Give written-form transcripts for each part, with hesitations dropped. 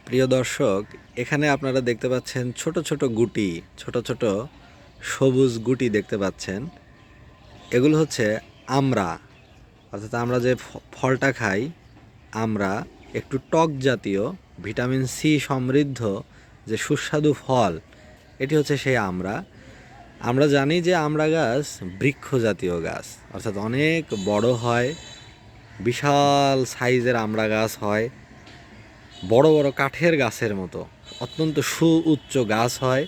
প্রিয় দর্শক, এখানে আপনারা দেখতে পাচ্ছেন ছোট ছোট গুটি, ছোট ছোট সবুজ গুটি দেখতে পাচ্ছেন। এগুলো হচ্ছে আমড়া। অর্থাৎ আমরা যে ফলটা খাই, আমরা একটু টক জাতীয় ভিটামিন সি সমৃদ্ধ যে সুস্বাদু ফল, এটি হচ্ছে সেই আমড়া। আমরা জানি যে আমড়া গাছ বৃক্ষ জাতীয় গাছ, অর্থাৎ অনেক বড় হয়, বিশাল সাইজের আমড়া গাছ হয়, বড় বড় কাঠের গাছের মতো অত্যন্ত সুউচ্চ গাছ হয়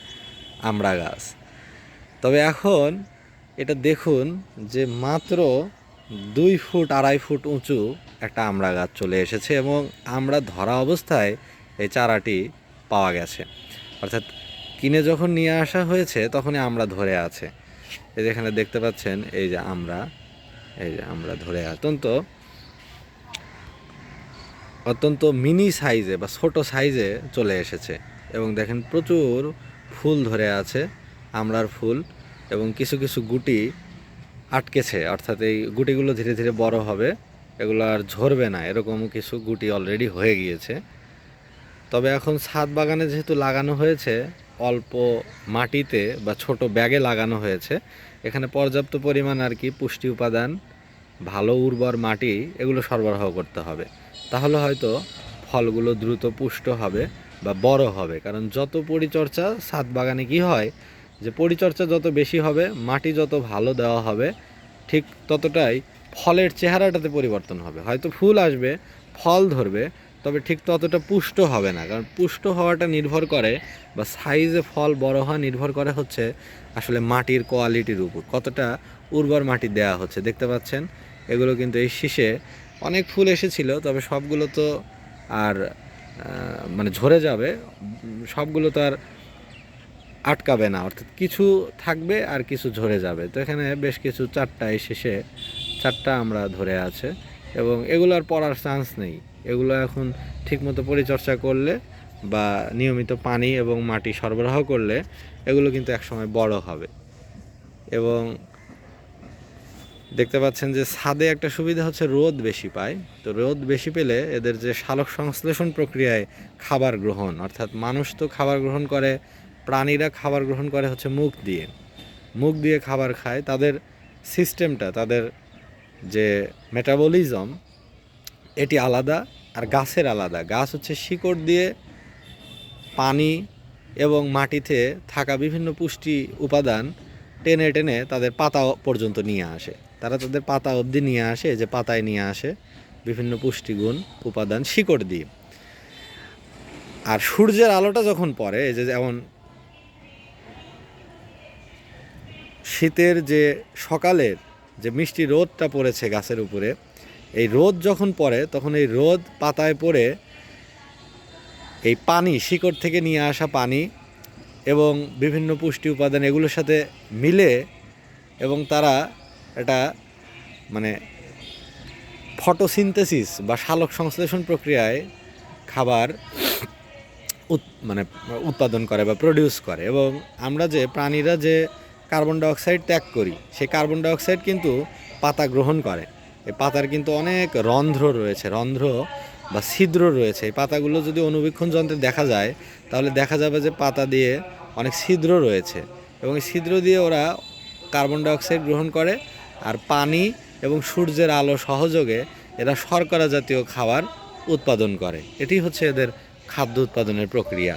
আমড়া গাছ। তবে এখন এটা দেখুন যে মাত্র 2 ফুট 2.5 ফুট উঁচু একটা আমড়া গাছ চলে এসেছে এবং আমড়া ধরা অবস্থায় এই চারাটি পাওয়া গেছে। অর্থাৎ কিনে যখন নিয়ে আসা হয়েছে তখনই আমড়া ধরে আছে। এই যেখানে দেখতে পাচ্ছেন, এই যে আমড়া ধরে আছে। অত্যন্ত মিনি সাইজে বা ছোট সাইজে চলে এসেছে এবং দেখেন প্রচুর ফুল ধরে আছে, আমড়ার ফুল, এবং কিছু কিছু গুটি আটকেছে। অর্থাৎ এই গুটিগুলো ধীরে ধীরে বড় হবে, এগুলো আর ঝরবে না, এরকম কিছু গুটি অলরেডি হয়ে গিয়েছে। তবে এখন ছাদ বাগানে যেহেতু লাগানো হয়েছে অল্প মাটিতে বা ছোট ব্যাগে লাগানো হয়েছে, এখানে পর্যাপ্ত পরিমাণ আর কি পুষ্টি উপাদান, ভালো উর্বর মাটি এগুলো সরবরাহ করতে হবে। তাহলে হয়তো ফলগুলো দ্রুত পুষ্ট হবে বা বড় হবে। কারণ যত পরিচর্যা ছাদ বাগানে কি হয়, যে পরিচর্যা যত বেশি হবে, মাটি যত ভালো দেওয়া হবে, ঠিক ততটাই ফলের চেহারাটাতে পরিবর্তন হবে। হয়তো ফুল আসবে, ফল ধরবে, তবে ঠিক ততটা পুষ্ট হবে না। কারণ পুষ্ট হওয়াটা নির্ভর করে, বা সাইজে ফল বড় হওয়া নির্ভর করে হচ্ছে আসলে মাটির কোয়ালিটির উপর, কতটা উর্বর মাটি দেওয়া হচ্ছে। দেখতে পাচ্ছেন এগুলো কিন্তু এই শীষে অনেক ফুল এসেছিল, তবে সবগুলো তো আর মানে ঝরে যাবে, সবগুলো তো আর আটকাবে না। অর্থাৎ কিছু থাকবে আর কিছু ঝরে যাবে। তো এখানে বেশ কিছু এই শেষে 4টা আমরা ধরে আছে এবং এগুলো আর পড়ার চান্স নেই। এগুলো এখন ঠিকমতো পরিচর্যা করলে বা নিয়মিত পানি এবং মাটি সরবরাহ করলে এগুলো কিন্তু একসময় বড় হবে। এবং দেখতে পাচ্ছেন যে ছাদে একটা সুবিধা হচ্ছে রোদ বেশি পায়। তো রোদ বেশি পেলে এদের যে সালোক সংশ্লেষণ প্রক্রিয়ায় খাবার গ্রহণ, অর্থাৎ মানুষ তো খাবার গ্রহণ করে, প্রাণীরা খাবার গ্রহণ করে হচ্ছে মুখ দিয়ে খাবার খায়। তাদের সিস্টেমটা, তাদের যে মেটাবলিজম, এটি আলাদা, আর গাছের আলাদা। গাছ হচ্ছে শিকড় দিয়ে পানি এবং মাটিতে থাকা বিভিন্ন পুষ্টি উপাদান টেনে টেনে তাদের পাতা পর্যন্ত নিয়ে আসে। তারা তাদের পাতা অবধি নিয়ে আসে, যে পাতায় নিয়ে আসে বিভিন্ন পুষ্টিগুণ উপাদান শিকড় দিয়ে। আর সূর্যের আলোটা যখন পড়ে, এই যে যেমন শীতের যে সকালের যে মিষ্টি রোদটা পড়েছে গাছের উপরে, এই রোদ যখন পড়ে তখন এই রোদ পাতায় পড়ে এই পানি, শিকড় থেকে নিয়ে আসা পানি এবং বিভিন্ন পুষ্টি উপাদান এগুলোর সাথে মিলে, এবং তারা এটা মানে ফটোসিনথেসিস বা সালোক সংশ্লেষণ প্রক্রিয়ায় খাবার উৎপাদন করে বা প্রডিউস করে। এবং আমরা যে প্রাণীরা যে কার্বন ডাইঅক্সাইড ত্যাগ করি, সেই কার্বন ডাইঅক্সাইড কিন্তু পাতা গ্রহণ করে। এই পাতার কিন্তু অনেক রন্ধ্র রয়েছে, রন্ধ্র বা ছিদ্র রয়েছে। এই পাতাগুলো যদি অনুবীক্ষণ যন্ত্রে দেখা যায়, তাহলে দেখা যাবে যে পাতা দিয়ে অনেক ছিদ্র রয়েছে, এবং এই ছিদ্র দিয়ে ওরা কার্বন ডাইঅক্সাইড গ্রহণ করে, আর পানি এবং সূর্যের আলো সহযোগে এরা শর্করা জাতীয় খাবার উৎপাদন করে। এটি হচ্ছে এদের খাদ্য উৎপাদনের প্রক্রিয়া।